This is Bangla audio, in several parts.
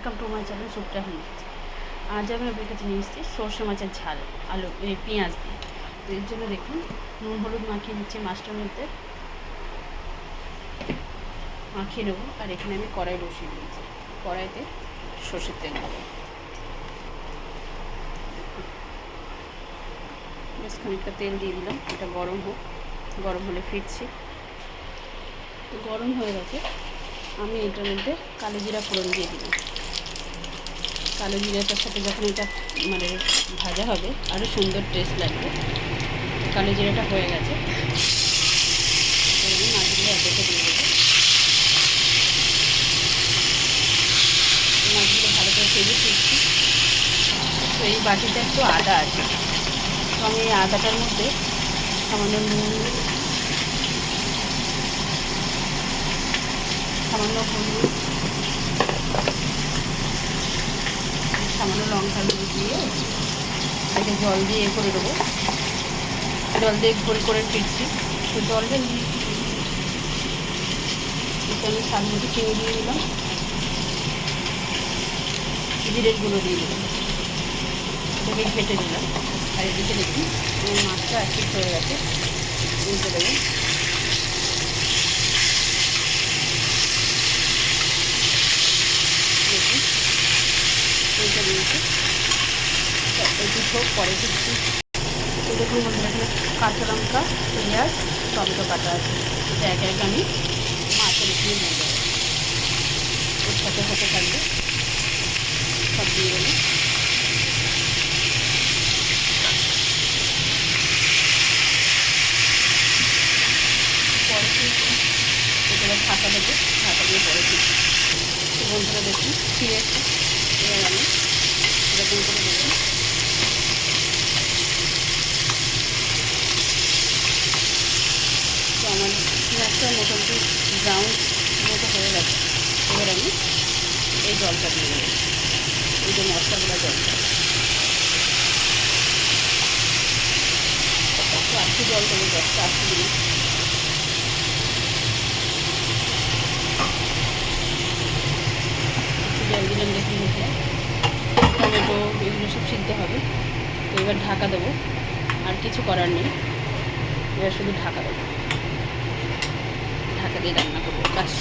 Welcome to my channel Supriya Hindi. আজ আমি আপনার কাছে নিয়ে এসেছি সর্ষে মাছের ঝাল আলু পেঁয়াজ দিয়ে। তো এর জন্য দেখুন নুন হলুদ মাখিয়ে নিচ্ছি মাছটার মধ্যে, মাখিয়ে নেবো। আর এখানে আমি কড়াই বসিয়ে দিয়েছি, কড়াইতে সর্ষের তেল দেবো। বেশ খানিকটা তেল দিয়ে দিলাম, এটা গরম হোক, গরম হলে ফিরছি। তো গরম হয়ে গেছে, আমি এটার মধ্যে কালো জিরা ফোড়ন দিয়ে দিলাম। কালো জিরাটার সাথে যখন এটা মানে ভাজা হবে আরও সুন্দর টেস্ট লাগবে। কালো জিরাটা হয়ে গেছে, আমি মাছগুলো একে একে দিয়ে দেবো। মাছগুলো ভালো করে তেলে ফিরছি। তো এই বাটিতে একটু আদা আছে, তো আমি এই আদাটার মধ্যে সামান্য নুন, সামান্য হলুদ, সামান্য লঙ্কা গুঁড়ো দিয়ে এটাকে জল দিয়ে করে দেবো। জল দিয়ে ঘোল করে ফিরছি। তো জলটা নিয়ে আমি স্বাদ মতো চিনি দিয়ে দিলাম, জিরের গুঁড়ো দিয়ে দিলাম, এটাকে ঘেটে দিলাম। আর এদিকে দেখুন মাছটা একটু হয়ে গেছে, উল্টে দেবো। দেখুন উল্টে দিয়েছি, একটু হোক পরে দিচ্ছি। তো দেখুন বন্ধুরা এখানে কাঁচা লঙ্কা, পেঁয়াজ, টমেটো কাটা আছে, এটা একে একে আমি মাছের দিয়ে নিয়ে দেবো। ওর সাথে হতে থাকবে, সব দিয়ে দেবো। পরে এবার ঢাকা দেবো, ঢাকা দিয়ে পরে দিচ্ছি। তো বন্ধুরা দেখুন ফিরেছি, এবার আমি এরকম করে দেবো। তো আমার পেঁয়াজটা মোটামুটি ব্রাউন মতো হয়ে গেছে। এবার আমি এই জলটা দিয়ে দেবো, এই যে মশলাগুলো জলটা। তো আজকে জল দেবো, জলটা আজকে দিই। জল দিলাম দেখুন হচ্ছে টমেটো এগুলো সব সিদ্ধ হবে। তো এবার ঢাকা দেবো, আর কিছু করার নেই, এবার শুধু ঢাকা দেবো। ঢাকা দিয়ে রান্না করবো, ব্যাস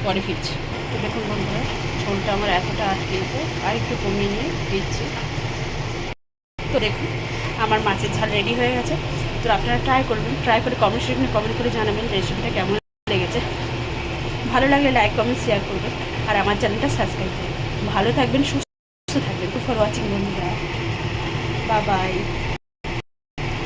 পরে ফিরছি। তো দেখুন বন্ধুরা ঝোলটা আমার এতটা আটকেছে, আর একটু কমিয়ে নিয়ে দিচ্ছি। তো দেখুন আমার মাছের ঝাল রেডি হয়ে গেছে। তো আপনারা ট্রাই করবেন, ট্রাই করে কমেন্ট সেকশনে কমেন্ট করে জানাবেন রেসিপিটা কেমন লেগেছে। ভালো লাগলে লাইক কমেন্ট শেয়ার করবেন, আর আমার চ্যানেলটা সাবস্ক্রাইব করবেন। ভালো থাকবেন, সুস্থ থাকবেন। ফর ওয়াচিং বন্ধুরা, বাই বাই।